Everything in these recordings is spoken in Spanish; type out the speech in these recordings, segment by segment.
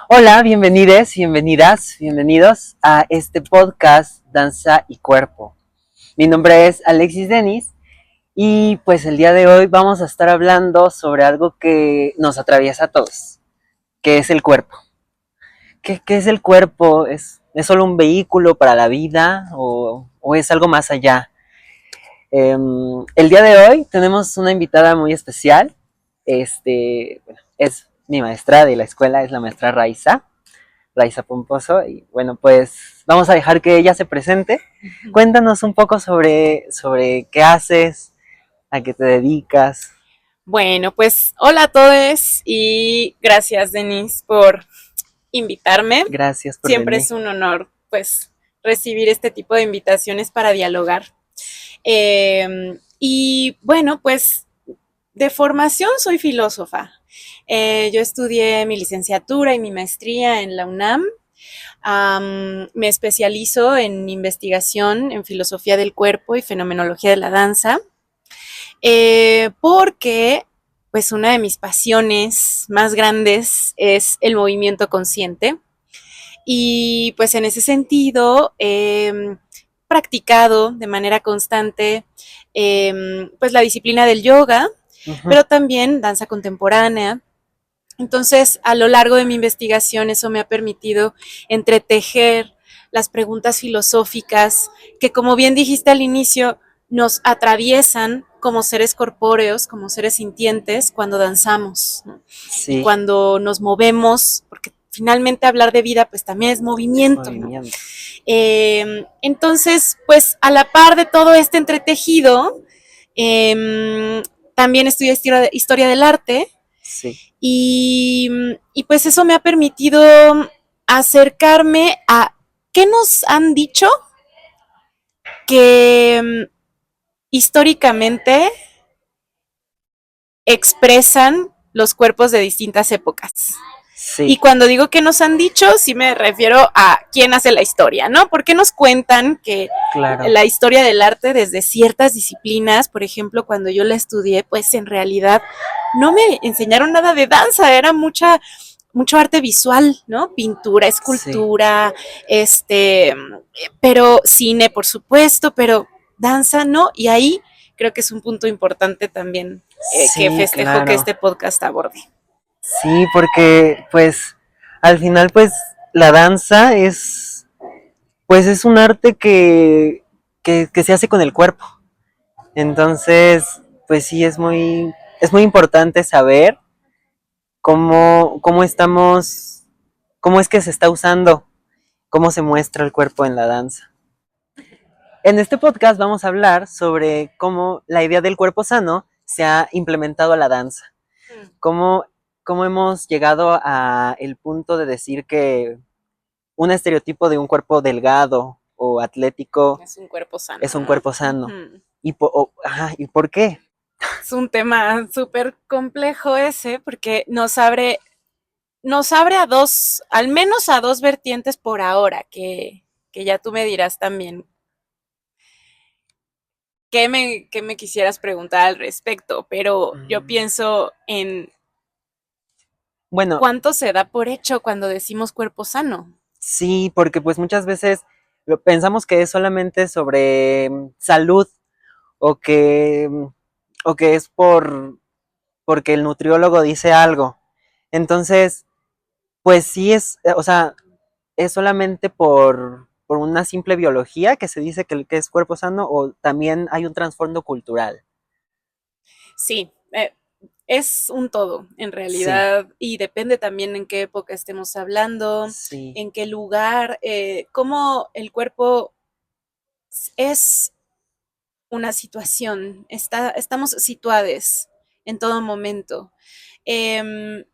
Hola, bienvenides, bienvenidas, bienvenidos a este podcast Danza y Cuerpo. Mi nombre es Alexis Denis y pues el día de hoy vamos a estar hablando sobre algo que nos atraviesa a todos, que es el cuerpo. ¿Qué es el cuerpo? ¿Es solo un vehículo para la vida o es algo más allá? El día de hoy tenemos una invitada muy especial. Bueno, es mi maestra de la escuela, es la maestra Raiza Pomposo. Y bueno, pues vamos a dejar que ella se presente. Cuéntanos un poco sobre qué haces, a qué te dedicas. Bueno, pues hola a todos y gracias, Denise, por invitarme. Gracias por Siempre venir. es un honor, pues, recibir este tipo de invitaciones para dialogar. Y bueno, pues, de formación soy filósofa. Yo estudié mi licenciatura y mi maestría en la UNAM. Me especializo en investigación en filosofía del cuerpo y fenomenología de la danza. Porque pues una de mis pasiones más grandes es el movimiento consciente y pues en ese sentido he practicado de manera constante pues la disciplina del yoga, Uh-huh. pero también danza contemporánea. Entonces, a lo largo de mi investigación, eso me ha permitido entretejer las preguntas filosóficas que, como bien dijiste al inicio, nos atraviesan como seres corpóreos, como seres sintientes, cuando danzamos, ¿no? Y Sí, cuando nos movemos, porque finalmente hablar de vida, pues también es es movimiento, ¿no? movimiento. Entonces, pues a la par de todo este entretejido, también estudié historia del arte Sí, y, y pues eso me ha permitido acercarme a qué nos han dicho que históricamente expresan los cuerpos de distintas épocas. Y sí, cuando digo que nos han dicho, sí me refiero a quién hace la historia, ¿no? ¿Por qué nos cuentan que claro. la historia del arte desde ciertas disciplinas, por ejemplo, cuando yo la estudié, pues en realidad no me enseñaron nada de danza, era mucho arte visual, ¿no? Pintura, Sí, escultura, pero cine, por supuesto, pero danza no. Y ahí creo que es un punto importante también que sí, festejo que claro. este podcast aborde. Sí, porque pues al final pues la danza es un arte que se hace con el cuerpo. Entonces, pues sí, es muy importante saber cómo es que se está usando, cómo se muestra el cuerpo en la danza. En este podcast vamos a hablar sobre cómo la idea del cuerpo sano se ha implementado a la danza. Cómo, cómo hemos llegado a el punto de decir que un estereotipo de un cuerpo delgado o atlético Es un cuerpo sano, es un ¿no? cuerpo sano. Uh-huh. ¿Y por qué? Es un tema súper complejo ese, porque nos abre a dos, al menos a dos vertientes por ahora, que ya tú me dirás también qué me quisieras preguntar al respecto, pero yo pienso en Bueno, cuánto se da por hecho cuando decimos cuerpo sano. sí, porque pues muchas veces pensamos que es solamente sobre salud o que es porque el nutriólogo dice algo. Entonces, pues sí o sea, es solamente por una simple biología que se dice que es cuerpo sano o también hay un trasfondo cultural. Sí, es un todo, en Sí, realidad, y depende también en qué época estemos hablando, sí, en qué lugar, cómo el cuerpo es una situación, estamos situados en todo momento. Eh,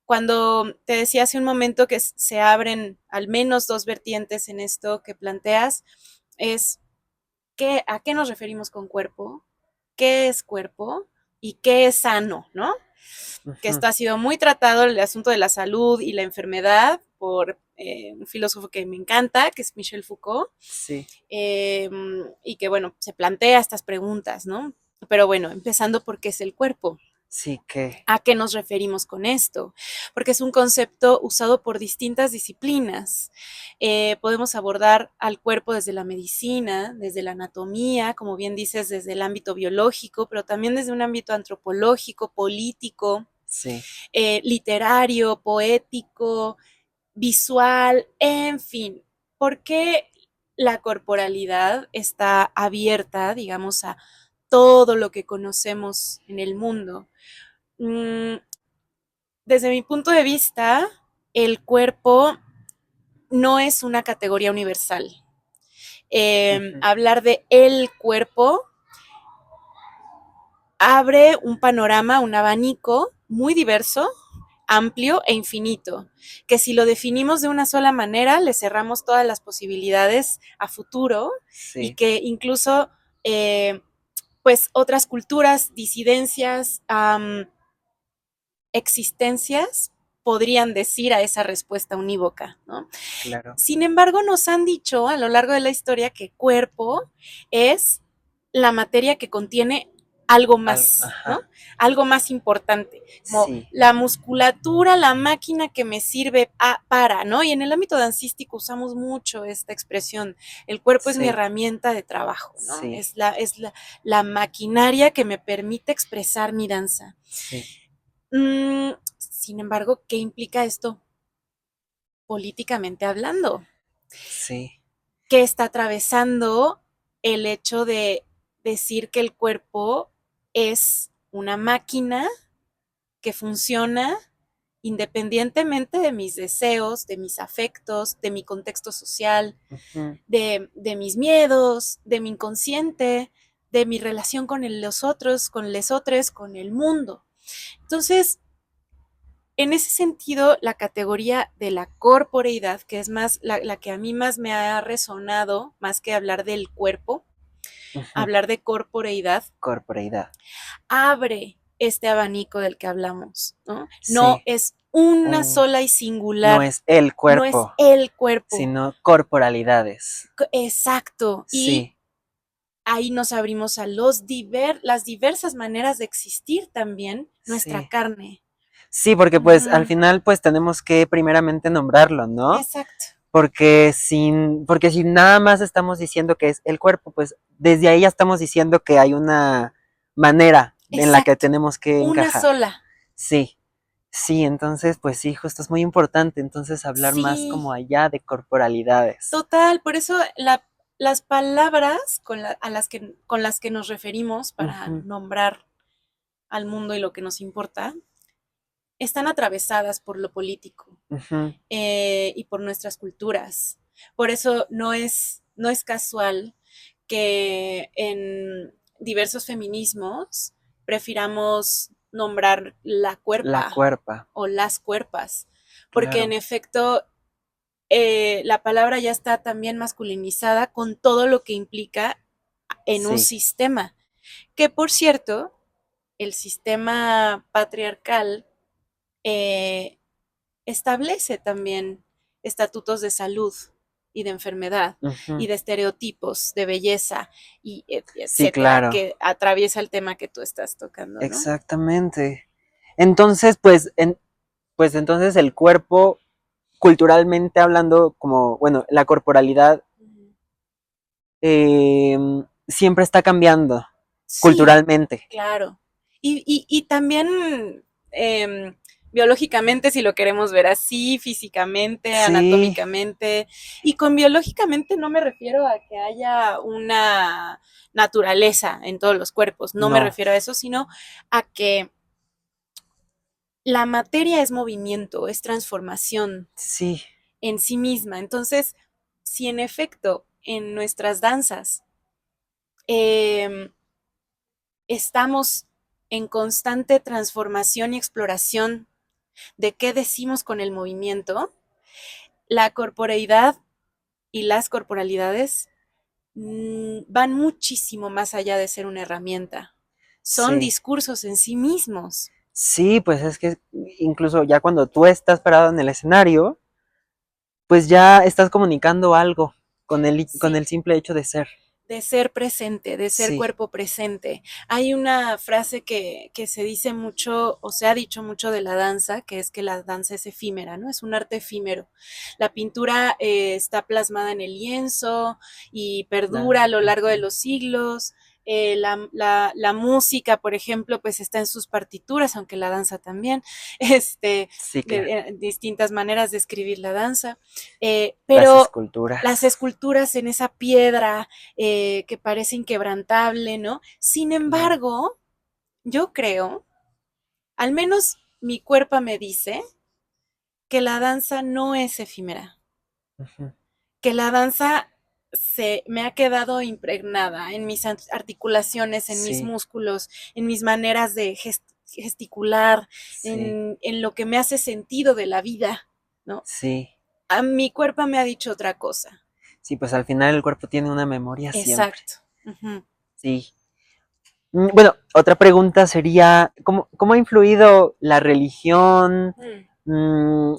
Cuando te decía hace un momento que se abren al menos dos vertientes en esto que planteas, es a qué nos referimos con cuerpo, qué es cuerpo y qué es sano, ¿no? Que uh-huh, esto ha sido muy tratado, el asunto de la salud y la enfermedad, por un filósofo que me encanta, que es Michel Foucault, sí, y que, bueno, se plantea estas preguntas, ¿no? Pero bueno, empezando por qué es el cuerpo. Sí, que. ¿A qué nos referimos con esto? Porque es un concepto usado por distintas disciplinas. Podemos abordar al cuerpo desde la medicina, desde la anatomía, como bien dices, desde el ámbito biológico, pero también desde un ámbito antropológico, político, Sí. literario, poético, visual, en fin. ¿Por qué la corporalidad está abierta, digamos, a todo lo que conocemos en el mundo? Desde mi punto de vista, el cuerpo no es una categoría universal. Ujú. Hablar de el cuerpo abre un panorama, un abanico muy diverso, amplio e infinito, que si lo definimos de una sola manera, le cerramos todas las posibilidades a futuro y Sí, que incluso pues otras culturas, disidencias, existencias podrían decir a esa respuesta unívoca, ¿no? claro. Sin embargo, nos han dicho a lo largo de la historia que cuerpo es la materia que contiene algo más, ¿no? Ajá. Algo más importante, como Sí, la musculatura, la máquina que me sirve para, ¿no? Y en el ámbito dancístico usamos mucho esta expresión, el cuerpo es mi sí, herramienta de trabajo, ¿no? sí, La maquinaria que me permite expresar mi danza. sí, Sin embargo, ¿qué implica esto políticamente hablando? sí, ¿Qué está atravesando el hecho de decir que el cuerpo es una máquina que funciona independientemente de mis deseos, de mis afectos, de mi contexto social, ujú, de mis miedos, de mi inconsciente, de mi relación con los otros, con les otros, con el mundo? Entonces, en ese sentido, la categoría de la corporeidad, que es más la que a mí más me ha resonado, más que hablar del cuerpo, ujú. hablar de corporeidad, Corporeidad. abre este abanico del que hablamos, ¿no? No Sí, es una un, sola y no singular, es el no es cuerpo, el cuerpo, sino corporalidades. exacto. Y Sí, ahí nos abrimos a las diversas maneras de existir también nuestra sí. carne. Sí, porque pues al Ujú. final pues tenemos que primeramente nombrarlo, ¿no? Exacto. Porque si nada más estamos diciendo que es el cuerpo, pues desde ahí ya estamos diciendo que hay una manera en la que Exacto. tenemos que Una encajar. sola. Sí, sí, entonces pues sí, justo es muy importante entonces hablar más Sí, como allá de corporalidades. total. Por eso las palabras con las que nos referimos para Ujú, nombrar al mundo y lo que nos importa están atravesadas por lo político ujú, y por nuestras culturas. Por eso no es casual que en diversos feminismos prefiramos nombrar la la cuerpa cuerpa, o las cuerpas, porque en claro. efecto la palabra ya está también masculinizada con todo lo que implica en un Sí, sistema, que por cierto, el sistema patriarcal eh, establece también estatutos de salud y de enfermedad y ujú, de estereotipos de belleza y sí, etcétera, claro, que atraviesa el tema que tú estás tocando, ¿no? exactamente. Entonces, pues entonces el cuerpo, culturalmente hablando, como, bueno, la corporalidad siempre está cambiando Sí, culturalmente. claro. Y también biológicamente, si lo queremos ver así, físicamente, Sí, anatómicamente. Y con biológicamente no me refiero a que haya una naturaleza en todos los cuerpos, no me no, refiero a eso, sino a que la materia es movimiento, es transformación sí, en sí misma. Entonces, si en efecto en nuestras danzas eh, estamos en constante transformación y exploración de qué decimos con el movimiento, la corporeidad y las corporalidades van muchísimo más allá de ser una herramienta. Son sí. discursos en sí mismos. Sí, pues es que incluso ya cuando tú estás parado en el escenario, pues ya estás comunicando algo con con Sí, el simple hecho de ser. de ser presente, de ser Sí, cuerpo presente. Hay una frase que se dice mucho, o se ha dicho mucho de la danza, que es que la danza es efímera, ¿no? Es un arte efímero. La pintura está plasmada en el lienzo y perdura a claro. lo largo de Ujú. los siglos. La música, por ejemplo, pues está en sus partituras, aunque la danza también, este, Sí, claro. distintas maneras de escribir la danza. Las Pero las esculturas. esculturas en esa piedra que parece inquebrantable, ¿no? Sin Claro. embargo, yo creo, al menos mi cuerpo me dice, que la danza no es efímera, Ujú. que la danza se me ha quedado impregnada en mis articulaciones, en mis Sí, músculos, en mis maneras de gesticular, sí, en lo que me hace sentido de la vida, ¿no? sí. A mi cuerpo me ha dicho otra cosa. Sí, pues al final el cuerpo tiene una memoria siempre. Exacto. Ujú. Sí. Bueno, otra pregunta sería, ¿cómo ha influido la religión, Mm. mm,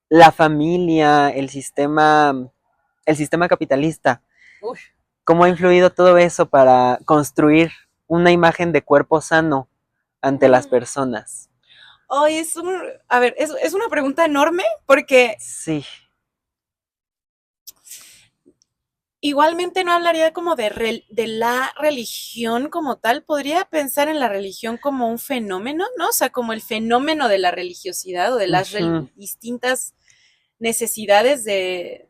la familia, el sistema capitalista? Uy. ¿Cómo ha influido todo eso para construir una imagen de cuerpo sano ante las Mm. personas? Ay, a ver, es una pregunta enorme porque Sí. igualmente no hablaría como de la religión como tal, podría pensar en la religión como un fenómeno, ¿no? O sea, como el fenómeno de la religiosidad o de las Ujú, distintas necesidades de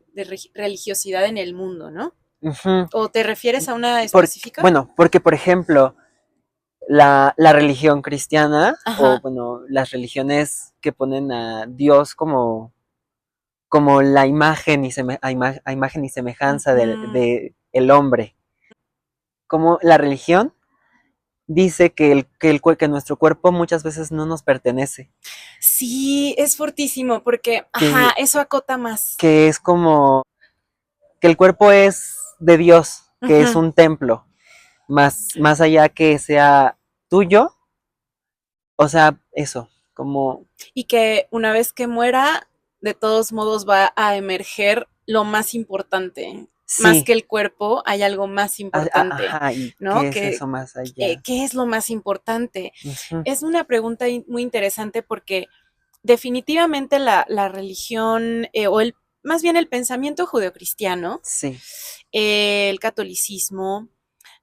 religiosidad en el mundo, ¿no? ujú. ¿O te refieres a una específica? Bueno, porque por ejemplo, la religión cristiana, o Ajá. bueno, las religiones que ponen a Dios como la imagen a imagen y semejanza Ujú. de el hombre. Como la religión dice que nuestro cuerpo muchas veces no nos pertenece, Sí, es fortísimo porque, ajá, que, eso acota más. que es como que el cuerpo es de Dios, que es Ujú. un templo, más allá que sea tuyo, o sea, eso, como Y que una vez que muera, de todos modos va a emerger lo más importante. Más sí, que el cuerpo, hay algo más importante, ajá, ¿y ¿no? qué es eso más allá? ¿Qué es lo más importante? Ujú, Es una pregunta muy interesante porque definitivamente la religión más bien el pensamiento judeocristiano, sí, el catolicismo,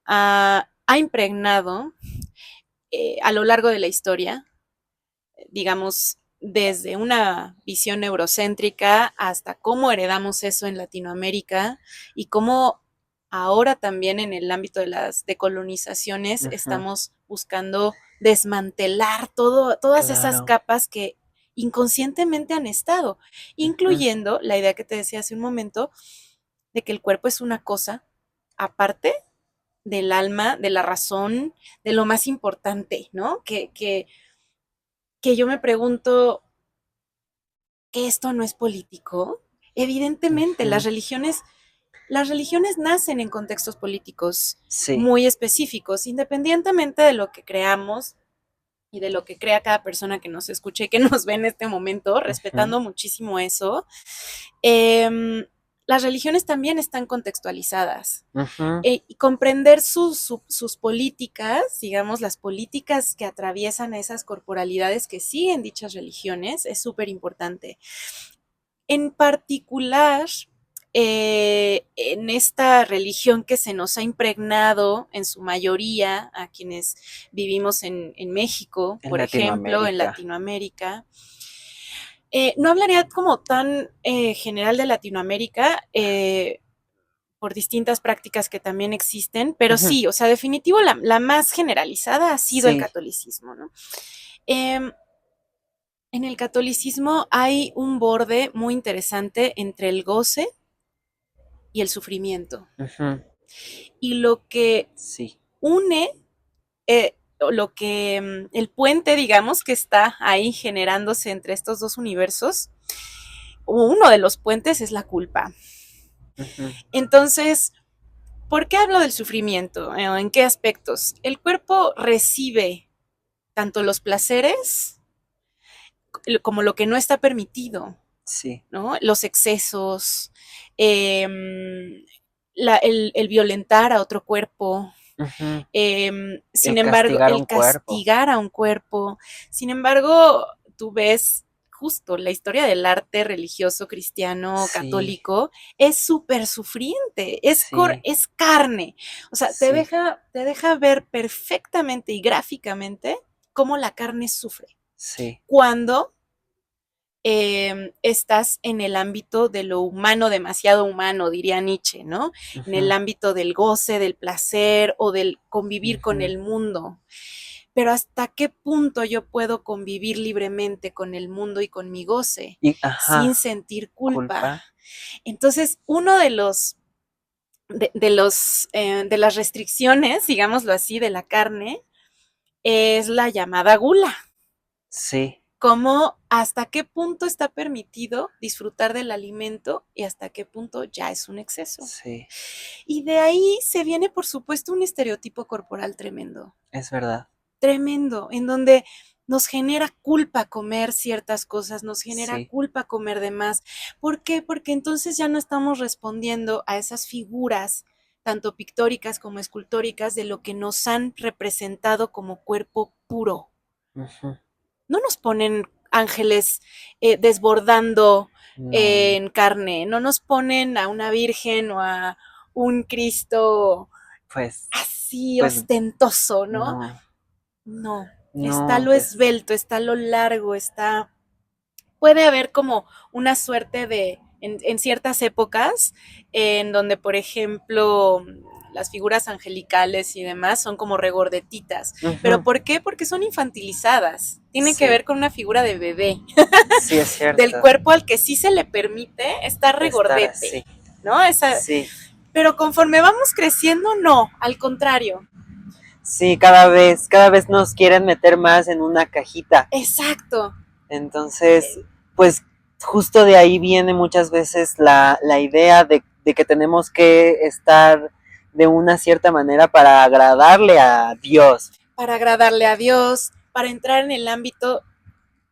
ha impregnado a lo largo de la historia, digamos, desde una visión eurocéntrica hasta cómo heredamos eso en Latinoamérica y cómo ahora también en el ámbito de las decolonizaciones ujú, estamos buscando desmantelar todas esas claro, capas que inconscientemente han estado, ujú, incluyendo la idea que te decía hace un momento de que el cuerpo es una cosa aparte del alma, de la razón, de lo más importante, ¿no? Que yo me pregunto, ¿que esto no es político? Evidentemente, ujú, las religiones nacen en contextos políticos sí, muy específicos, independientemente de lo que creamos y de lo que crea cada persona que nos escuche y que nos ve en este momento, ujú, respetando muchísimo eso. eh, las religiones también están contextualizadas. ujú, Y comprender sus políticas, digamos, las políticas que atraviesan a esas corporalidades que siguen dichas religiones, es súper importante. En particular, en esta religión que se nos ha impregnado en su mayoría a quienes vivimos en México, en por ejemplo, en Latinoamérica, Latinoamérica. No hablaría como tan general de Latinoamérica, por distintas prácticas que también existen, pero ujú, sí, o sea, definitivo, la más generalizada ha sido el sí, catolicismo, ¿no? Eh, en el catolicismo hay un borde muy interesante entre el goce y el sufrimiento. ujú, Y lo que sí, une, el puente, digamos, que está ahí generándose entre estos dos universos, uno de los puentes es la culpa. ujú, Entonces, ¿por qué hablo del sufrimiento? ¿En qué aspectos? El cuerpo recibe tanto los placeres como lo que no está permitido, sí, ¿no? Los excesos, eh, el violentar a otro cuerpo, Ujú. sin El embargo, castigar el un cuerpo. castigar a un cuerpo. Sin embargo, tú ves justo la historia del arte religioso cristiano Sí, católico es súper sufriente, sí, es carne. O sea, sí, te deja ver perfectamente y gráficamente cómo la carne sufre. sí. Cuando estás en el ámbito de lo humano, demasiado humano, diría Nietzsche, ¿no? En el Ujú, ámbito del goce, del placer o del convivir con ujú. el mundo. Pero ¿hasta qué punto yo puedo convivir libremente con el mundo y con mi goce Y, sin ajá, sentir culpa? culpa. Entonces, uno de las restricciones, digámoslo así, de la carne es la llamada gula. Sí, Como hasta qué punto está permitido disfrutar del alimento y hasta qué punto ya es un exceso. sí, Y de ahí se viene, por supuesto, un estereotipo corporal tremendo, es verdad. tremendo, en donde nos genera culpa comer ciertas cosas, nos genera Sí. culpa comer de más. ¿Por qué? Porque entonces ya no estamos respondiendo a esas figuras, tanto pictóricas como escultóricas, de lo que nos han representado como cuerpo puro. Ujú. No nos ponen ángeles desbordando No, en carne, no nos ponen a una virgen o a un Cristo pues, así pues, ostentoso, ¿no? no, No, está no, lo pues, esbelto, está lo largo, está... Puede haber como una suerte de, en ciertas épocas, en donde, por ejemplo, las figuras angelicales y demás son como regordetitas. ¿Pero ujú. por qué? Porque son infantilizadas. Tiene que ver Sí, con una figura de bebé, sí es del cierto. cuerpo al que sí se le permite estar Estar regordete, así. ¿no? Sí, Pero conforme vamos creciendo, no, al contrario. sí, cada vez nos quieren meter más en una cajita. Exacto. Entonces, pues justo de ahí viene muchas veces la idea de que tenemos que estar de una cierta manera para agradarle a Dios. Para agradarle a Dios, para entrar en el ámbito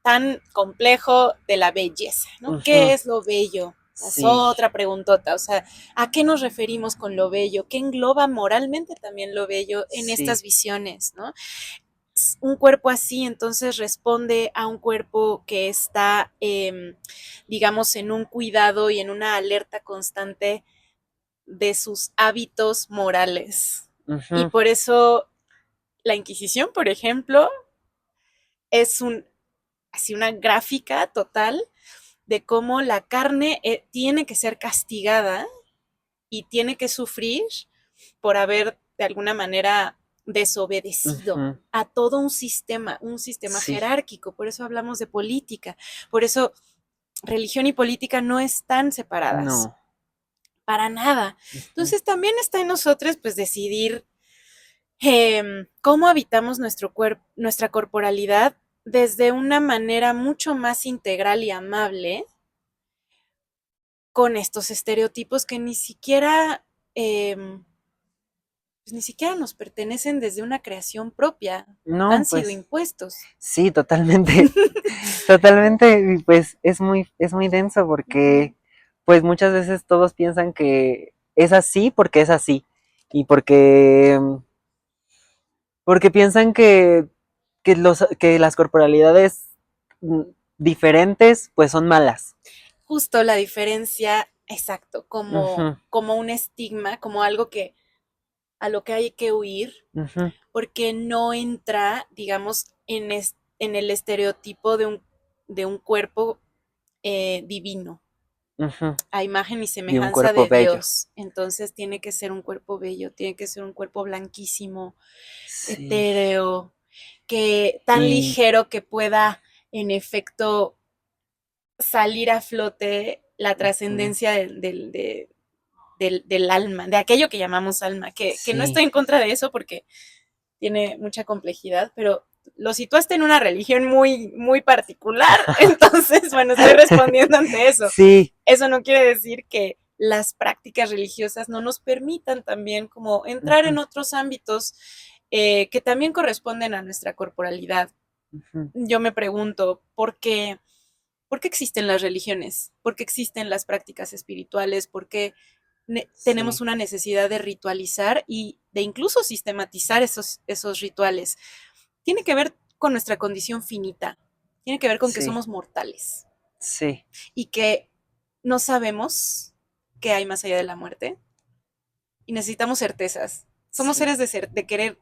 tan complejo de la belleza, ¿no? ¿Qué Ujú. es lo bello? Es Sí, otra preguntota, o sea, ¿a qué nos referimos con lo bello? ¿Qué engloba moralmente también lo bello en estas sí. visiones, ¿no? Un cuerpo así entonces responde a un cuerpo que está, digamos, en un cuidado y en una alerta constante de sus hábitos morales. Y Ujú, por eso la Inquisición, por ejemplo, es así una gráfica total de cómo la carne tiene que ser castigada y tiene que sufrir por haber de alguna manera desobedecido ujú. a todo un sistema Sí, jerárquico. Por eso hablamos de política. Por eso religión y política no están separadas. no. Para nada. Ujú, Entonces también está en nosotros pues decidir cómo habitamos nuestro cuerpo, nuestra corporalidad desde una manera mucho más integral y amable con estos estereotipos que ni siquiera, pues ni siquiera nos pertenecen desde una creación propia, han no, sido pues impuestos. sí, totalmente. Totalmente, y pues es muy denso Ujú. porque pues muchas veces todos piensan que es así porque es así y porque piensan que las corporalidades mm, diferentes pues son malas. Justo la diferencia, exacto, Ujú, como un estigma, como algo que a lo que hay que huir, ujú, porque no entra, digamos, en el estereotipo de un cuerpo divino, ujú. a imagen y Y un semejanza cuerpo de bello. Dios. Entonces tiene que ser un cuerpo bello, tiene que ser un cuerpo blanquísimo, Sí. etéreo, que tan Y ligero que pueda, en efecto, salir a flote la ujú, trascendencia del alma, de aquello que llamamos alma, que no sí. estoy en contra de eso porque tiene mucha complejidad, pero lo situaste en una religión muy, muy particular, entonces, bueno, estoy respondiendo ante eso. Sí. Eso no quiere decir que las prácticas religiosas no nos permitan también como entrar Ujú, en otros ámbitos que también corresponden a nuestra corporalidad. ujú. Yo me pregunto, ¿por qué existen las religiones? ¿Por qué existen las prácticas espirituales? ¿Por qué? tenemos Sí, una necesidad de ritualizar y de incluso sistematizar esos rituales. Tiene que ver con nuestra condición finita, tiene que ver con que sí, somos mortales sí, y que no sabemos qué hay más allá de la muerte y necesitamos certezas. Somos sí. seres de querer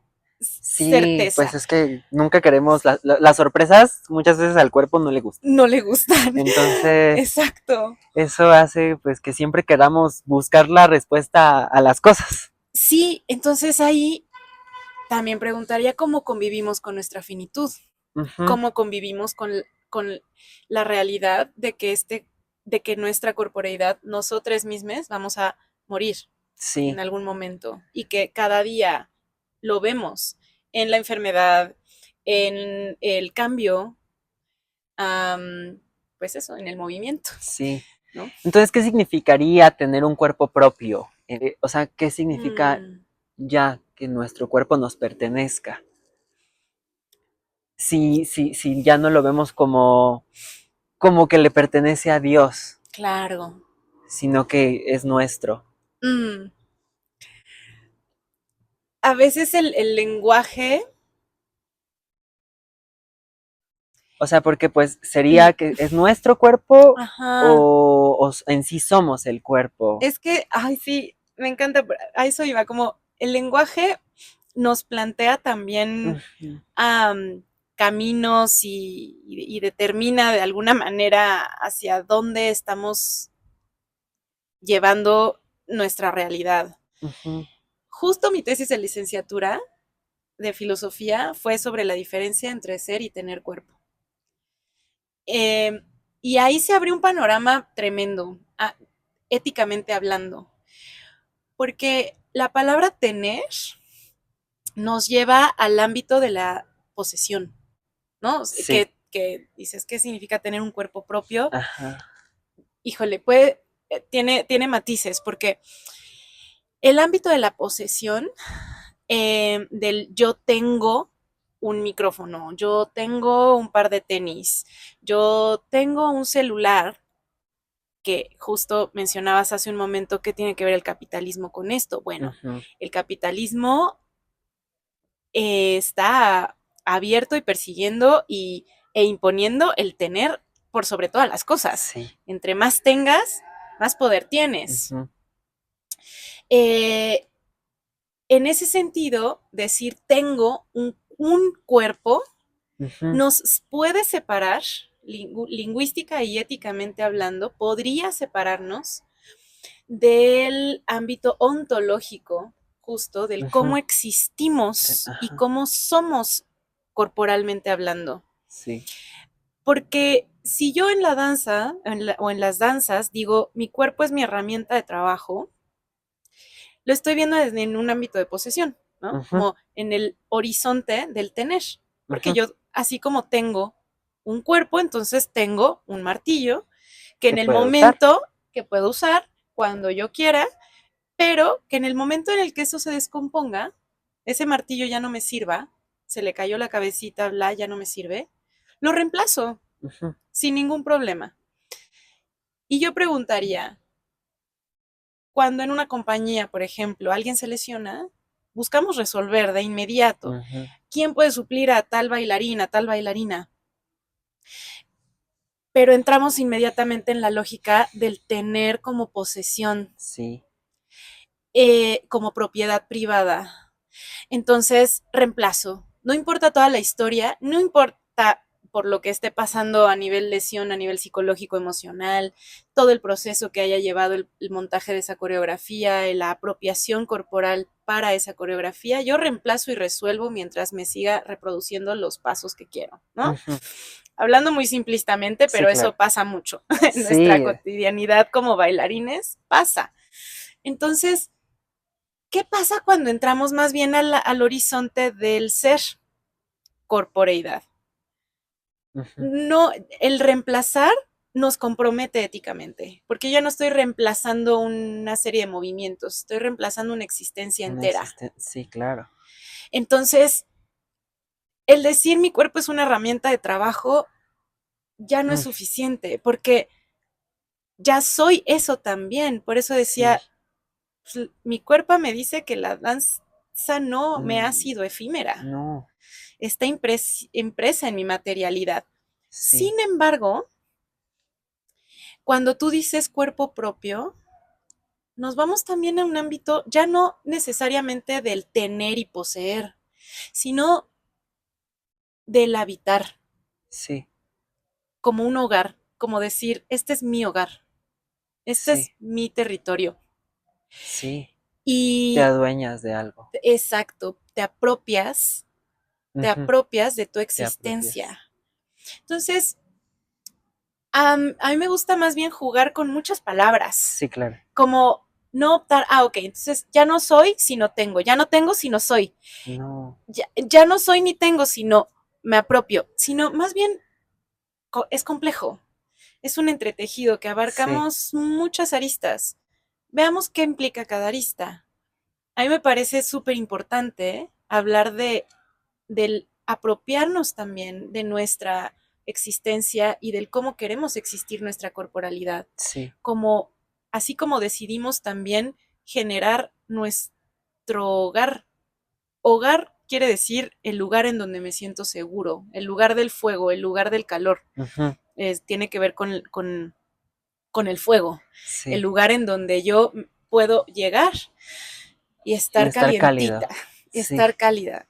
Sí, pues certeza. es que nunca queremos las sorpresas, muchas veces al cuerpo no le gustan. No le gustan. Entonces, Exacto. eso hace pues que siempre queramos buscar la respuesta a las cosas. Sí, entonces ahí también preguntaría cómo convivimos con nuestra finitud, Ujú, cómo convivimos con la realidad de que nuestra corporeidad, nosotros mismos, vamos a morir en sí, algún momento y que cada día lo vemos en la enfermedad, en el cambio, pues eso, en el movimiento, sí. ¿no? Entonces, ¿qué significaría tener un cuerpo propio? O sea, ¿qué significa Mm, ya que nuestro cuerpo nos pertenezca? Si ya no lo vemos como que le pertenece a Dios, claro. sino que es nuestro. Mm, a veces el lenguaje, O sea, porque pues mm, sería que es nuestro cuerpo ajá, o en sí somos el cuerpo. es que, ay, sí, me encanta, a eso iba, como el lenguaje nos plantea también Ujú, caminos y determina de alguna manera hacia dónde estamos llevando nuestra realidad. ujú, Justo mi tesis de licenciatura de filosofía fue sobre la diferencia entre ser y tener cuerpo. Eh, y ahí se abrió un panorama tremendo, éticamente hablando, porque la palabra tener nos lleva al ámbito de la posesión, ¿no? sí, Que dices, ¿qué significa tener un cuerpo propio? ajá, Híjole, tiene matices, porque el ámbito de la posesión, del yo tengo un micrófono, yo tengo un par de tenis, yo tengo un celular, que justo mencionabas hace un momento que tiene que ver el capitalismo con esto. Bueno, ujú, el capitalismo está abierto y persiguiendo e imponiendo el tener por sobre todas las cosas. sí, Entre más tengas, más poder tienes. ujú, Eh, en ese sentido, decir tengo un cuerpo ujú, nos puede separar, lingüística y éticamente hablando, podría separarnos del ámbito ontológico, justo del ujú, cómo existimos y ajá, cómo somos corporalmente hablando. sí, Porque si yo en la danza o en las danzas digo, mi cuerpo es mi herramienta de trabajo, lo estoy viendo desde en un ámbito de posesión, ¿no? ujú, Como en el horizonte del tener. Porque ujú, yo, así como tengo un cuerpo, entonces tengo un martillo que en que el puede usar. momento que puedo usar cuando yo quiera, pero que en el momento en el que eso se descomponga, ese martillo ya no me sirva, se le cayó la cabecita, bla, ya no me sirve, lo reemplazo Ujú, sin ningún problema. Y yo preguntaría, cuando en una compañía, por ejemplo, alguien se lesiona, buscamos resolver de inmediato ujú, quién puede suplir a tal bailarina, tal bailarina, pero entramos inmediatamente en la lógica del tener como posesión, sí, como propiedad privada. Entonces, reemplazo. No importa toda la historia, no importa por lo que esté pasando a nivel lesión, a nivel psicológico, emocional, todo el proceso que haya llevado el montaje de esa coreografía, la apropiación corporal para esa coreografía, yo reemplazo y resuelvo mientras me siga reproduciendo los pasos que quiero, ¿no? ujú, Hablando muy simplistamente, sí, pero eso claro. pasa mucho en nuestra Sí, cotidianidad como bailarines, pasa. Entonces, ¿qué pasa cuando entramos más bien al horizonte del ser, corporeidad? ujú, No, el reemplazar nos compromete éticamente, porque yo no estoy reemplazando una serie de movimientos, estoy reemplazando una existencia una entera. existen sí, claro. Entonces, el decir mi cuerpo es una herramienta de trabajo ya no es Mm, suficiente, porque ya soy eso también. Por eso sí, decía, pues, mi cuerpo me dice que la danza no me ha Mm, sido efímera, no, está impresa en mi materialidad. sí, Sin embargo, cuando tú dices cuerpo propio, nos vamos también a un ámbito ya no necesariamente del tener y poseer, sino del habitar, sí, como un hogar, como decir, este es mi hogar, este es sí, mi territorio. sí, te Y adueñas de algo. exacto, te Ujú, apropias de tu te apropias. existencia. Entonces, a mí me gusta más bien jugar con muchas palabras, Sí, claro. como no optar, ok, entonces ya no soy si no tengo, ya no tengo si no soy, No, ya no soy ni tengo si no me apropio, sino más bien es complejo, es un entretejido que sí, abarcamos muchas aristas. Veamos qué implica cada arista. A mí me parece súper importante hablar del apropiarnos también de nuestra existencia y del cómo queremos existir nuestra corporalidad, sí, como así como decidimos también generar nuestro hogar. Hogar quiere decir el lugar en donde me siento seguro, el lugar del fuego, el lugar del calor. ujú, Tiene que ver con el fuego, el sí. lugar en donde yo puedo llegar y Y estar estar cálido. calientita, Sí, estar cálida.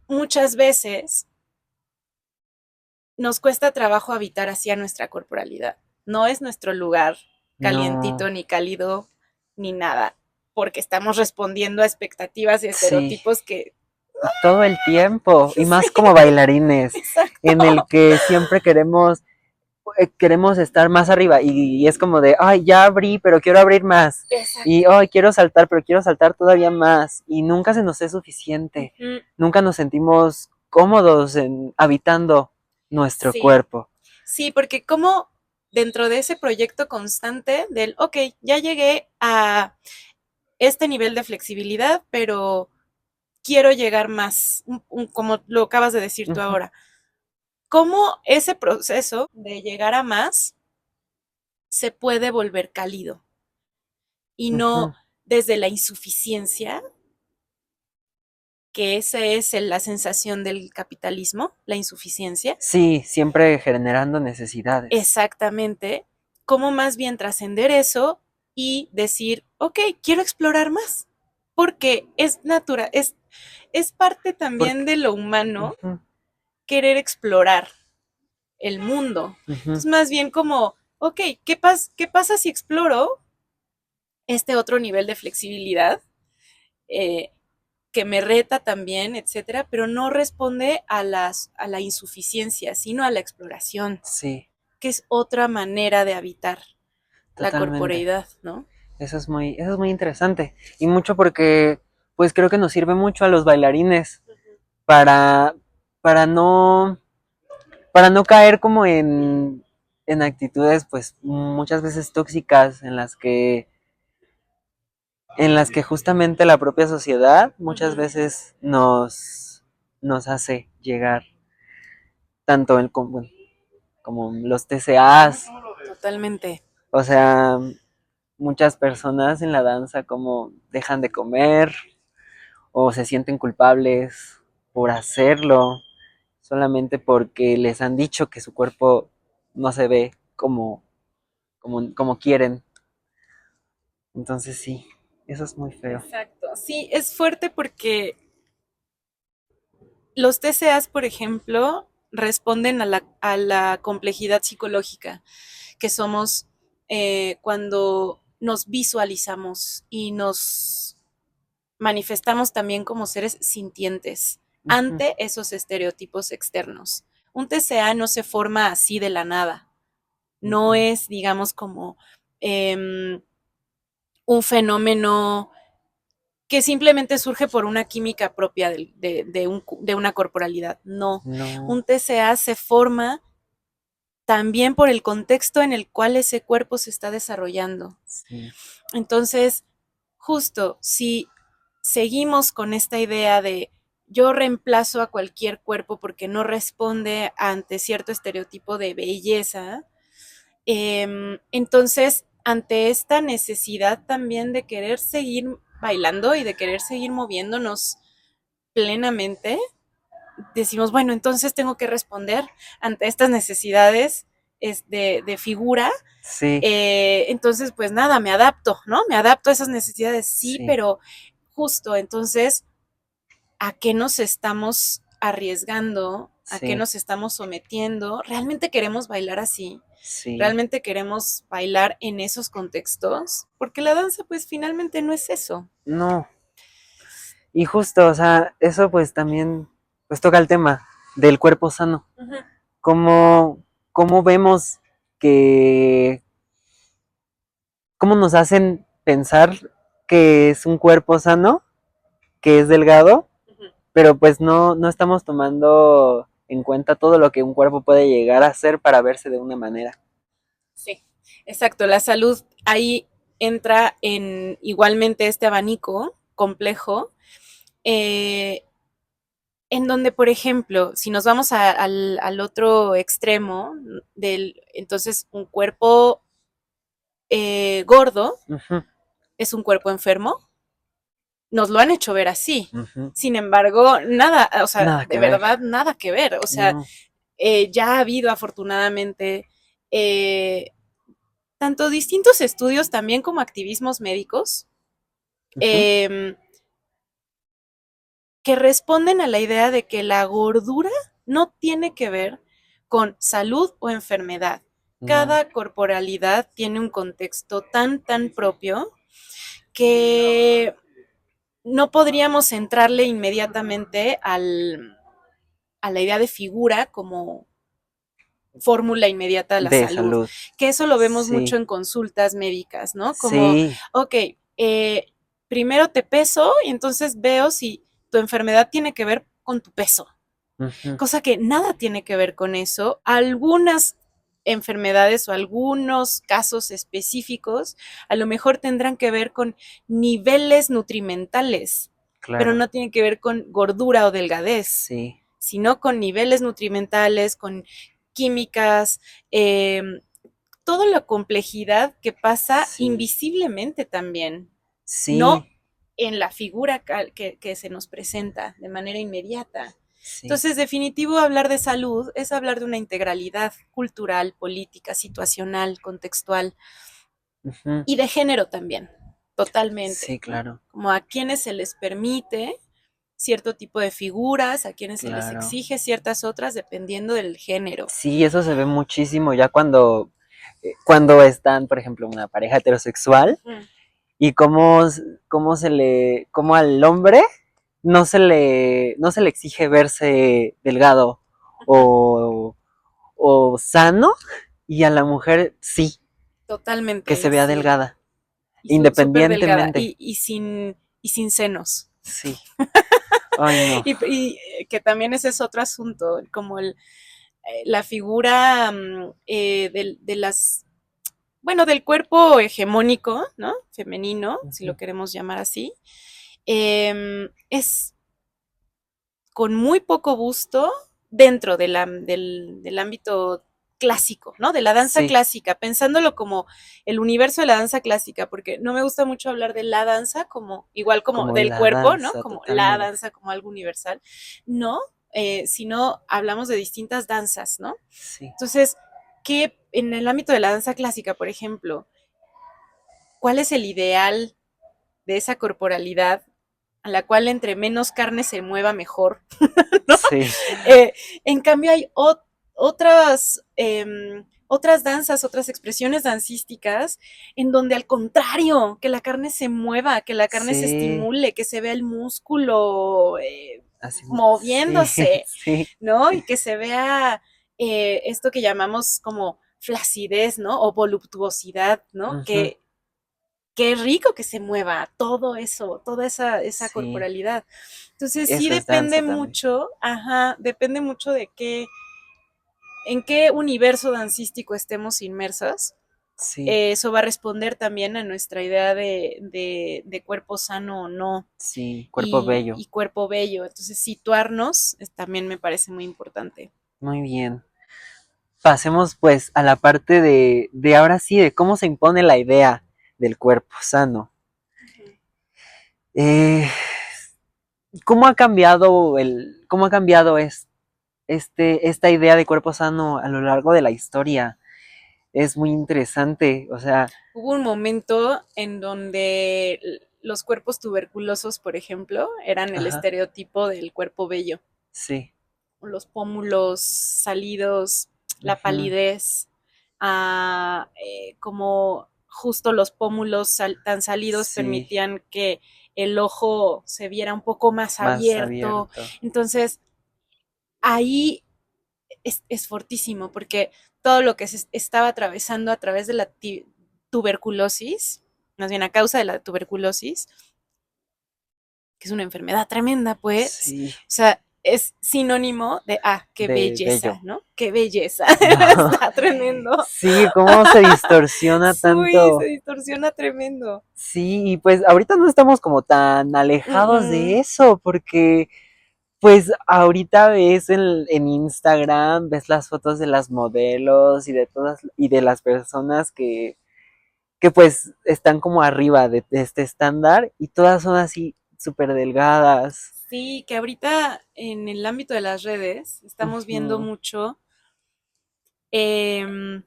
Muchas veces nos cuesta trabajo habitar hacia nuestra corporalidad. No es nuestro lugar calientito, no, ni cálido, ni nada, porque estamos respondiendo a expectativas y sí. estereotipos que... Todo el tiempo, y más como Sí, bailarines, en el exacto. que siempre queremos estar más arriba y es como de, ay, ya abrí, pero quiero abrir más. Y, Exacto. ay, quiero saltar, pero quiero saltar todavía más. Y nunca se nos es suficiente. Ujú. Nunca nos sentimos cómodos en habitando nuestro Sí, cuerpo. sí, porque como dentro de ese proyecto constante del, ok, ya llegué a este nivel de flexibilidad, pero quiero llegar más, como lo acabas de decir tú Ujú, ahora. ¿Cómo ese proceso de llegar a más se puede volver cálido y no ujú. desde la insuficiencia, que esa es la sensación del capitalismo, la insuficiencia? Sí, siempre generando necesidades. Exactamente. ¿Cómo más bien trascender eso y decir, ok, quiero explorar más? Porque es natural, es parte también Porque, de lo humano ujú, querer explorar el mundo. ujú, Entonces, más bien como, ok, ¿qué pasa si exploro este otro nivel de flexibilidad eh, que me reta también, etcétera, pero no responde a la insuficiencia, sino a la exploración, sí, que es otra manera de habitar la totalmente. corporeidad, ¿no? Eso es muy interesante. Y mucho porque, pues creo que nos sirve mucho a los bailarines para, para no, para no caer como en actitudes, pues muchas veces tóxicas, en las que justamente la propia sociedad muchas Ujú. veces nos hace llegar, tanto como los TCAs, Totalmente. o sea, muchas personas en la danza como dejan de comer o se sienten culpables por hacerlo solamente porque les han dicho que su cuerpo no se ve como quieren. Entonces sí, eso es muy feo. Exacto. Sí, es fuerte porque los TCAs, por ejemplo, responden a la complejidad psicológica que somos cuando nos visualizamos y nos manifestamos también como seres sintientes Ujú, ante esos estereotipos externos. Un TCA no se forma así de la nada, no ujú, es, digamos, como eh, un fenómeno que simplemente surge por una química propia de una corporalidad. No, no, un TCA se forma también por el contexto en el cual ese cuerpo se está desarrollando. sí, Entonces, justo si seguimos con esta idea de yo reemplazo a cualquier cuerpo porque no responde ante cierto estereotipo de belleza, entonces ante esta necesidad también de querer seguir bailando y de querer seguir moviéndonos plenamente, decimos, bueno, entonces tengo que responder ante estas necesidades de figura. Sí, Entonces, pues nada, me adapto, ¿no? Me adapto a esas necesidades, sí, sí, pero justo, entonces, ¿a qué nos estamos arriesgando? ¿A qué sí, nos estamos sometiendo? ¿Realmente queremos bailar así? sí. ¿Realmente queremos bailar en esos contextos? Porque la danza, pues finalmente no es eso. No. Y justo, o sea, eso pues también pues toca el tema del cuerpo sano. Ujú. ¿Cómo, cómo vemos que, cómo nos hacen pensar que es un cuerpo sano, que es delgado, Ujú. pero pues no estamos tomando en cuenta todo lo que un cuerpo puede llegar a ser para verse de una manera. Sí, exacto. La salud ahí entra en igualmente este abanico complejo, eh, en donde, por ejemplo, si nos vamos al otro extremo entonces un cuerpo gordo Ujú, es un cuerpo enfermo, nos lo han hecho ver así. ujú. Sin embargo, nada, o sea, Nada de que ver. verdad, nada que ver. O sea, No. ya ha habido afortunadamente eh, tanto distintos estudios también como activismos médicos Ujú. eh, que responden a la idea de que la gordura no tiene que ver con salud o enfermedad. No. Cada corporalidad tiene un contexto tan propio que no podríamos entrarle inmediatamente a la idea de figura como fórmula inmediata de la De salud, salud. que eso lo vemos mucho Sí. en consultas médicas, ¿no? Como, Sí. ok, primero te peso y entonces veo si tu enfermedad tiene que ver con tu peso, Ujú. cosa que nada tiene que ver con eso. Algunas enfermedades o algunos casos específicos a lo mejor tendrán que ver con niveles nutrimentales, pero Claro. no tienen que ver con gordura o delgadez, Sí. sino con niveles nutrimentales, con químicas, eh, toda la complejidad que pasa Sí. invisiblemente también, no Sí. en la figura que se nos presenta de manera inmediata. Sí. Entonces, definitivo, hablar de salud es hablar de una integralidad cultural, política, situacional, contextual Ujú. y de género también, Sí, totalmente, ¿no? claro. Como a quienes se les permite cierto tipo de figuras, a quienes se les Claro. exige ciertas otras dependiendo del género. Sí, eso se ve muchísimo ya cuando están, por ejemplo, una pareja heterosexual Ujú. y cómo al hombre no se le exige verse delgado o, o sano y a la mujer sí, que Totalmente, se y vea sí. delgada, Y súper delgada independientemente. y sin senos. Sí. Ay, no. Y que también ese es otro asunto, como la figura de las, bueno, del cuerpo hegemónico, ¿no? Femenino, si Ujú. lo queremos llamar así, es con muy poco busto dentro del ámbito clásico, ¿no? De la danza Sí, clásica, pensándolo como el universo de la danza clásica, porque no me gusta mucho hablar de la danza como, igual como como del la cuerpo, ¿no? danza Como la totalmente. danza como algo universal, no, sino hablamos de distintas danzas, ¿no? Sí, Entonces, ¿qué en el ámbito de la danza clásica, por ejemplo, cuál es el ideal de esa corporalidad a la cual entre menos carne se mueva mejor, ¿no? sí, Eh, en cambio hay otras danzas, otras expresiones dancísticas en donde al contrario, que la carne se mueva, que la carne se sí, estimule, que se vea el músculo así, sí, moviéndose, sí, ¿no? Y que se vea esto que llamamos como flacidez, ¿no? O voluptuosidad, ¿no? ujú, Qué rico que se mueva todo eso, toda esa sí, corporalidad. Entonces sí eso es danza depende también. mucho, ajá, depende mucho de en qué universo dancístico estemos inmersas. Sí, Eso va a responder también a nuestra idea de cuerpo sano o no sí, cuerpo bello. y cuerpo bello. Entonces situarnos también me parece muy importante. Muy bien. pasemos pues a la parte de ahora sí, de cómo se impone la idea del cuerpo sano. Eh, ¿Cómo ha cambiado esta idea de cuerpo sano a lo largo de la historia? Es muy interesante, o sea, Hubo un momento en donde los cuerpos tuberculosos, por ejemplo, eran el ajá, estereotipo del cuerpo bello. sí, Los pómulos salidos, la ujú, palidez, como justo los pómulos tan salidos sí, permitían que el ojo se viera un poco más más abierto. abierto. Entonces, ahí es fortísimo porque todo lo que se estaba atravesando a través de la tuberculosis, más bien a causa de la tuberculosis, que es una enfermedad tremenda, pues, Sí, o sea, es sinónimo de, qué de belleza, bello. ¿no? Qué belleza, No, está tremendo. sí, cómo se distorsiona Uy, se tanto. distorsiona tremendo. Sí, y pues ahorita no estamos como tan Mm, alejados de mm. eso, porque pues ahorita ves en Instagram, ves las fotos de las modelos y de todas, y de las personas que pues están como arriba de este estándar y todas son así súper delgadas. Sí, que ahorita en el ámbito de las redes estamos viendo Ujú, mucho, em,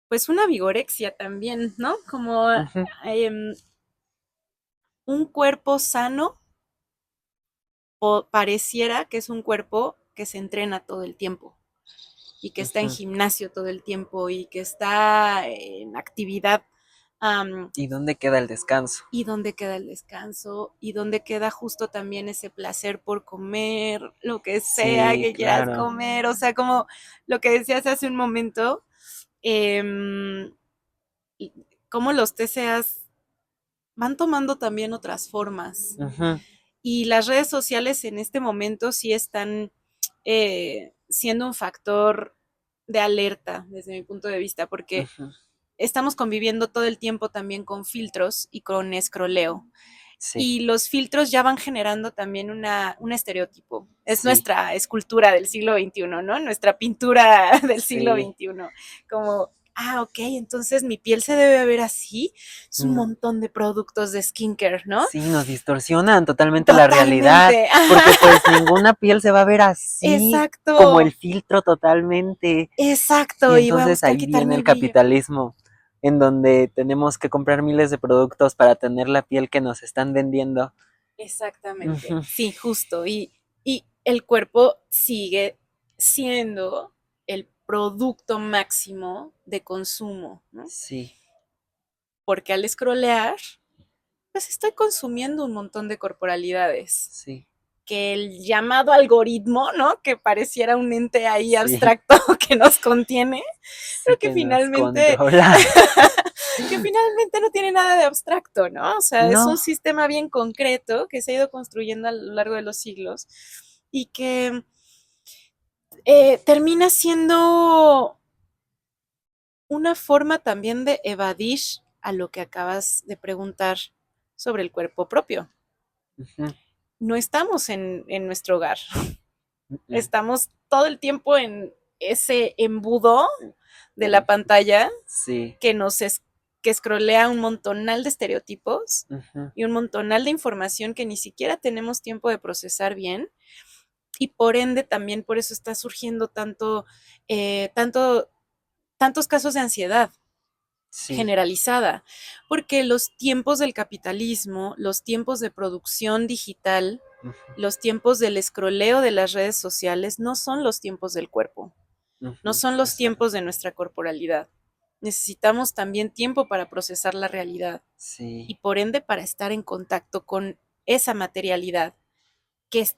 pues una vigorexia también, ¿no? Como ujú, em, un cuerpo sano o pareciera que es un cuerpo que se entrena todo el tiempo y que está en ujú. gimnasio todo el tiempo y que está en actividad. am, ¿Y dónde queda el descanso? y dónde queda el descanso y dónde queda justo también ese placer por comer lo que sea Sí, que quieras claro. comer, o sea, como lo que decías hace un momento, eh, cómo los TCAs van tomando también otras formas. Ujú, Y las redes sociales en este momento sí están siendo un factor de alerta desde mi punto de vista, porque ujú. estamos conviviendo todo el tiempo también con filtros y con escroleo. Sí, Y los filtros ya van generando también un estereotipo. Es sí, nuestra escultura del siglo XXI, ¿no? Nuestra pintura del siglo sí. XXI. Como, ok, entonces mi piel se debe ver así. Es un No, montón de productos de skincare, ¿no? sí, nos distorsionan totalmente la realidad, Totalmente. porque pues ninguna piel se va a ver así como el Exacto. filtro totalmente. Y Exacto. Y voy a entonces buscar ahí quitarme viene el el brillo. capitalismo, en donde tenemos que comprar miles de productos para tener la piel que nos están vendiendo. Exactamente. Ujú, Sí, justo. Y el cuerpo sigue siendo el producto máximo de consumo, ¿no? sí, Porque al scrollear, pues estoy consumiendo un montón de corporalidades. sí, Que el llamado algoritmo, ¿no? Que pareciera un ente ahí sí, abstracto que nos contiene, sí pero que que nos finalmente, controla. que finalmente no tiene nada de abstracto, ¿no? O sea, es un No, sistema bien concreto que se ha ido construyendo a lo largo de los siglos y que termina siendo una forma también de evadir a lo que acabas de preguntar sobre el cuerpo propio. ujú, No estamos en nuestro hogar, ujú, estamos todo el tiempo en ese embudo de la el- pantalla sí, que que scrollea un montonal de estereotipos ujú, y un montonal de información que ni siquiera tenemos tiempo de procesar bien y por ende también por eso está surgiendo eh, tanto tantos casos de ansiedad sí, generalizada, porque los tiempos del capitalismo, los tiempos de producción digital, ujú, los tiempos del escroleo de las redes sociales no son los tiempos del cuerpo, no ujú, son los exacto, tiempos de nuestra corporalidad. Necesitamos también tiempo para procesar la realidad y sí. por ende para estar en contacto con esa materialidad que,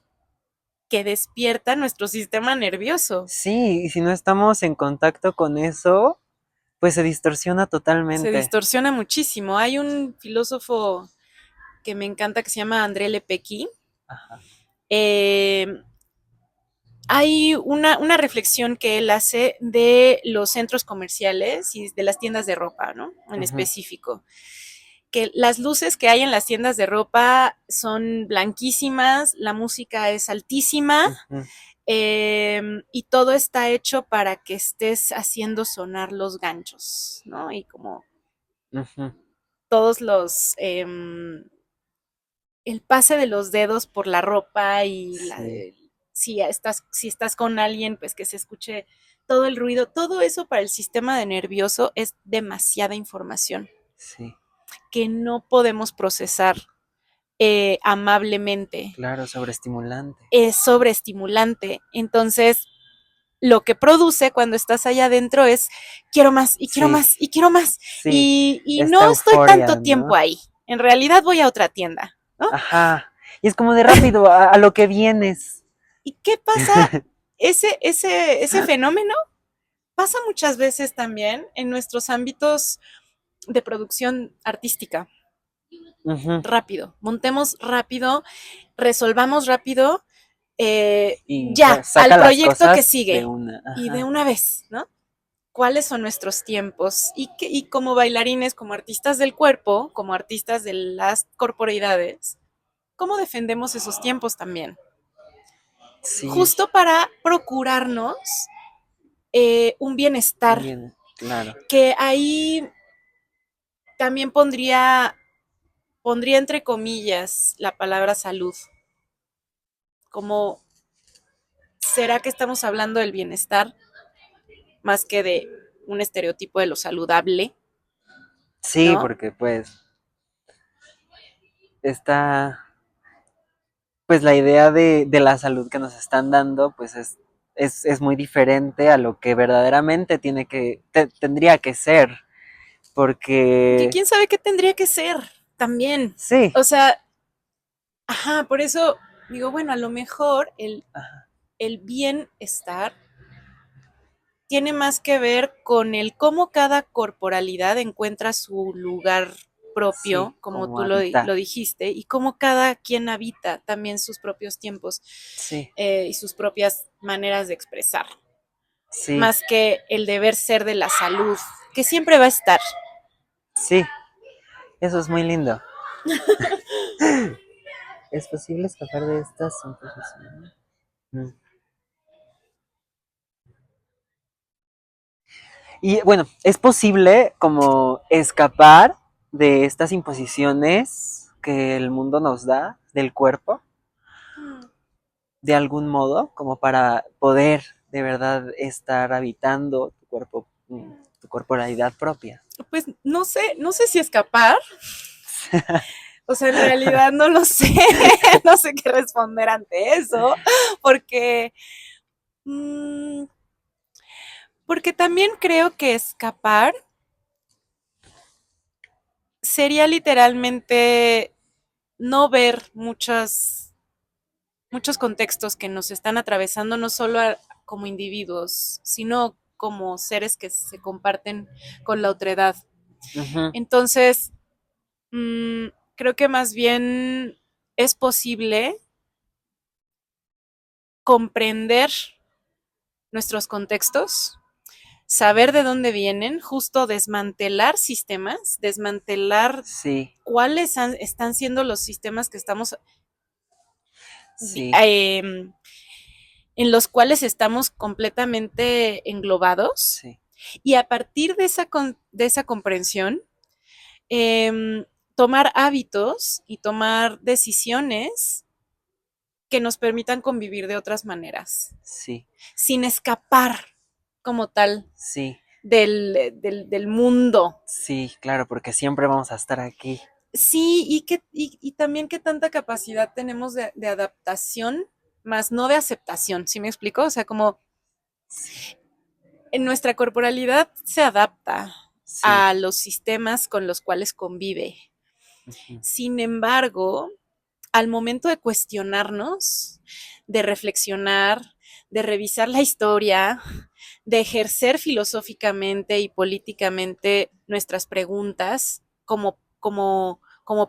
que despierta nuestro sistema nervioso. Sí, y si no estamos en contacto con eso, pues se distorsiona Se totalmente. distorsiona muchísimo. Hay un filósofo que me encanta que se llama André Lepecki. Ajá, Eh, hay una reflexión que él hace de los centros comerciales y de las tiendas de ropa, ¿no? En ujú, específico. Que las luces que hay en las tiendas de ropa son blanquísimas, la música es altísima, ujú, y todo está hecho para que estés haciendo sonar los ganchos, ¿no? Y como Ujú. todos el pase de los dedos por la ropa y Sí, si estás con alguien, pues que se escuche todo el ruido, todo eso para el sistema de nervioso es demasiada información sí, que no podemos procesar amablemente. claro, sobreestimulante. Es sobreestimulante. Entonces, lo que produce cuando estás allá adentro es quiero más y quiero Sí, más y quiero más. sí, Y esta no estoy euforia, tanto tiempo ¿no? ahí. En realidad voy a otra tienda, ¿no? Ajá. Y es como de rápido, a lo que vienes. ¿Y qué pasa? Ese fenómeno pasa muchas veces también en nuestros ámbitos de producción artística. Ujú. Rápido, montemos rápido, resolvamos rápido, Y ya, al saca las proyecto que cosas de sigue. una. Y de Ajá. una vez, ¿no? ¿Cuáles son nuestros tiempos? Y como bailarines, como artistas del cuerpo, como artistas de las corporeidades, ¿cómo defendemos esos tiempos también? Sí, Justo para procurarnos un bienestar, bien, claro. que ahí también pondría entre comillas la palabra salud, como ¿será que estamos hablando del bienestar más que de un estereotipo de lo saludable? Sí, ¿No? porque pues está, pues la idea de la salud que nos están dando, pues es muy diferente a lo que verdaderamente tendría que ser. Que Porque quién sabe qué tendría que ser también. sí, O sea, ajá, por eso digo, bueno, a lo mejor ajá, el bienestar tiene más que ver con el cómo cada corporalidad encuentra su lugar sí, propio, como como tú lo habitar. dijiste, y cómo cada quien habita también sus propios tiempos Sí, y sus propias maneras de expresar, sí, más que el deber ser de la salud, que siempre va a estar. sí, eso es muy lindo. ¿Es posible escapar de estas imposiciones? Mm. Y bueno, es posible como escapar de estas imposiciones que el mundo nos da del cuerpo, de algún modo, como para poder de verdad estar habitando tu cuerpo, tu corporalidad propia. Pues no sé si escapar, o sea, en realidad no lo sé, no sé qué responder ante eso, porque, mmm, porque también creo que escapar sería literalmente no ver muchos contextos que nos están atravesando, no solo como individuos, sino como seres que se comparten con la otredad. Ujú. Entonces, mmm, creo que más bien es posible comprender nuestros contextos, saber de dónde vienen, justo desmantelar sistemas, desmantelar Sí, están siendo los sistemas que estamos sí, eh, en los cuales estamos completamente englobados sí, y a partir de esa comprensión, tomar hábitos y tomar decisiones que nos permitan convivir de otras maneras, sí, sin escapar como tal sí, del mundo. sí, claro, porque siempre vamos a estar aquí. Sí, y también qué tanta capacidad tenemos de adaptación, más no de aceptación, ¿sí me explico? O sea, como Sí, en nuestra corporalidad se adapta sí, a los sistemas con los cuales convive. ujú, Sin embargo, al momento de cuestionarnos, de reflexionar, de revisar la historia, de ejercer filosóficamente y políticamente nuestras preguntas como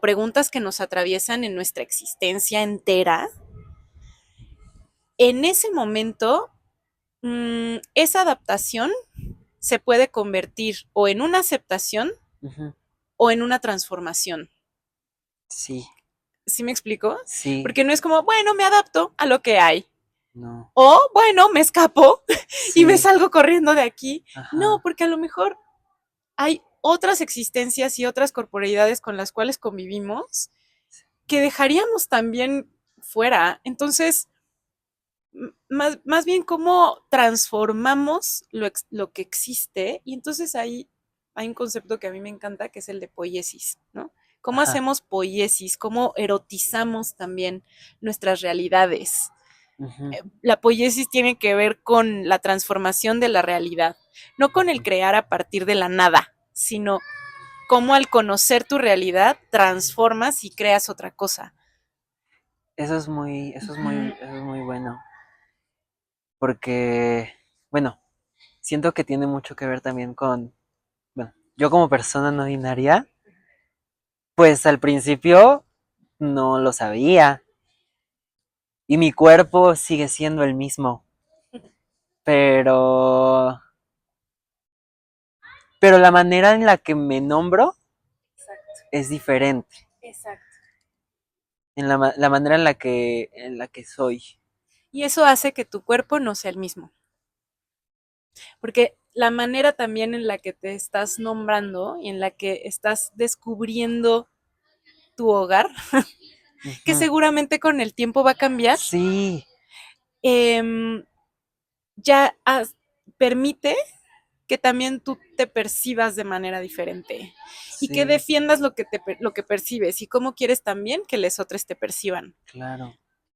preguntas que nos atraviesan en nuestra existencia entera, en ese momento esa adaptación se puede convertir o en una aceptación ujú, o en una transformación. sí, ¿Sí me explico? sí, Porque no es como, bueno, me adapto a lo que hay. no. O, bueno, me escapo y me Sí, salgo corriendo de aquí. No, ajá, porque a lo mejor hay otras existencias y otras corporeidades con las cuales convivimos que dejaríamos también fuera. Entonces, más bien cómo transformamos lo que existe, y entonces ahí hay un concepto que a mí me encanta, que es el de poiesis, ¿no? ¿Cómo ajá, hacemos poiesis? ¿Cómo erotizamos también nuestras realidades? ujú, La poiesis tiene que ver con la transformación de la realidad, no con el ujú. crear a partir de la nada, sino cómo al conocer tu realidad transformas y creas otra cosa. Ujú. Eso es muy bueno, porque, bueno, siento que tiene mucho que ver también con, bueno, yo como persona no binaria, pues al principio no lo sabía y mi cuerpo sigue siendo el mismo, pero, pero la manera en la que me nombro Exacto, es diferente, exacto. la manera en la que soy. Y eso hace que tu cuerpo no sea el mismo. Porque la manera también en la que te estás nombrando y en la que estás descubriendo tu hogar, que Ujú. seguramente con el tiempo va a cambiar, Sí, eh, ya permite que también tú te percibas de manera diferente y que sí, defiendas lo que percibes y cómo quieres también que los otros te perciban. claro.